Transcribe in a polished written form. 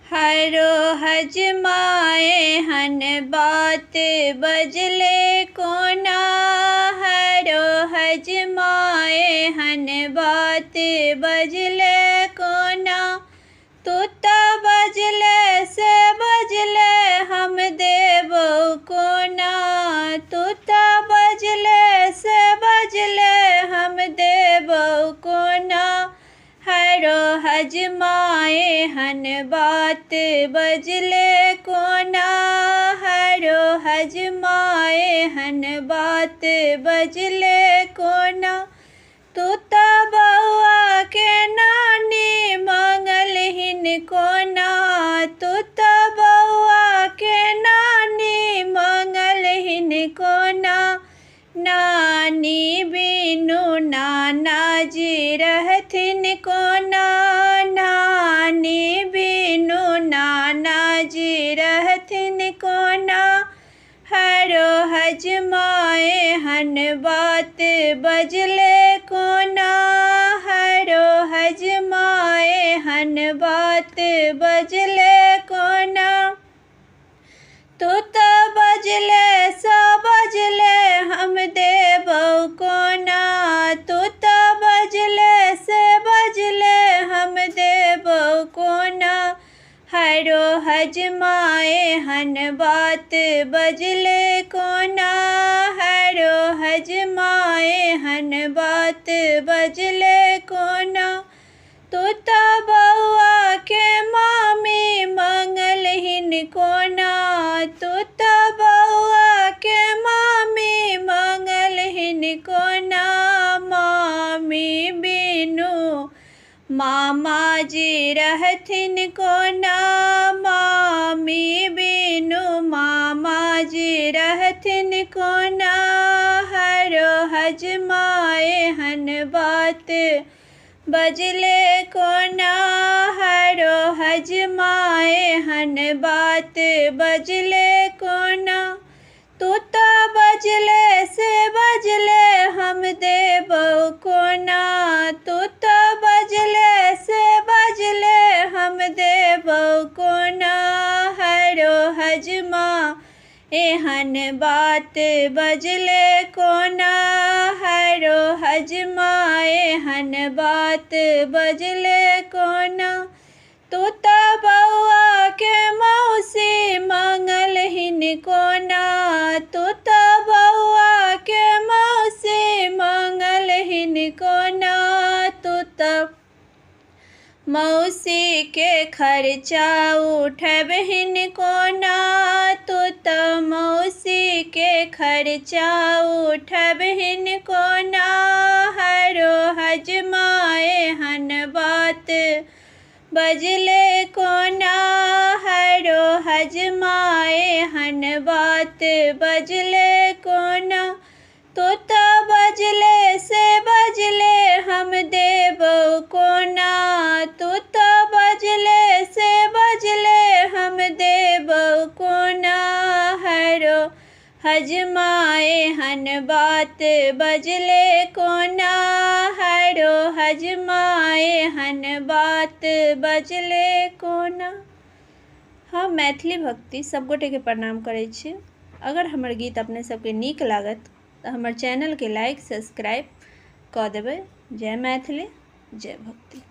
हरो हजमाए हन बात बजले कोना। हरो हजमाए हन बात बजले कोना। तुता बजले से बजले हम देवो कोना। तुता बजले से बजले हम देवो कोना। हरो हजमाए हन बात बजले कोना। हरो हजमाए हन बात बजले कोना। तुता बउआ के नानी मंगल हिन कोना। तुता बउआ के नानी मंगल हिन कोना। नानी बिनु नाना जी रहथिन कोना। नानी बिनु नाना जी रहथिन कोना। हरो हजमाए हन बात बजले कोना। हरो हजमाए हन बात बजले कोना। तुता बजले सा बजले हम देवो कोना। तुता बजले से बजले हम देवो कोना। हरो हजमाए हन बात बजले कोना। हरो हजमाए हन बात बजले कोना। तुता बउआ के मामी मंगल हिन कोना। तुता बउआ के मामी मंगल हिन कोना। मामी बिनु मामा जी रहथिन कोना। मामी बिनु मामा जी रहथिन कोना। हरो हजमाए हन बात बजले कोना। हरो हजमाए हन बात बजले कोना। तुता बजले से बजले हम देवो कोना। तुता बजले से बजले हम देवो कोना। हरो हजमा एहन बात बजले कोना। हरो हजमाए हन बात बजले कोना। तुता बउआ के मौसी मंगल हिन कोना। तुता बउआ के मौसी मंगल हिन कोना। तुता मौसी के खर्चा उठबहिन कोना। तुता मौसी के खर्चा उठबहिन कोना। हरो हजमाए हन बात बजले कोना। हरो हजमाए हन बात बजले कोना। तुता बजले से बजले हम देवो कोना। तुता बजले से बजले हम देवो कोना। हरो हजमाए हन बात बजले कोना। हरो हजमाए हन बात बजले कोना। हम मैथिली भक्ति सब गोटे के प्रणाम करै छी। अगर हमर गीत अपने सबके नीक लागत तो हमर चैनल के लाइक सब्सक्राइब कऽ देबै। जय मैथिली जय भक्ति।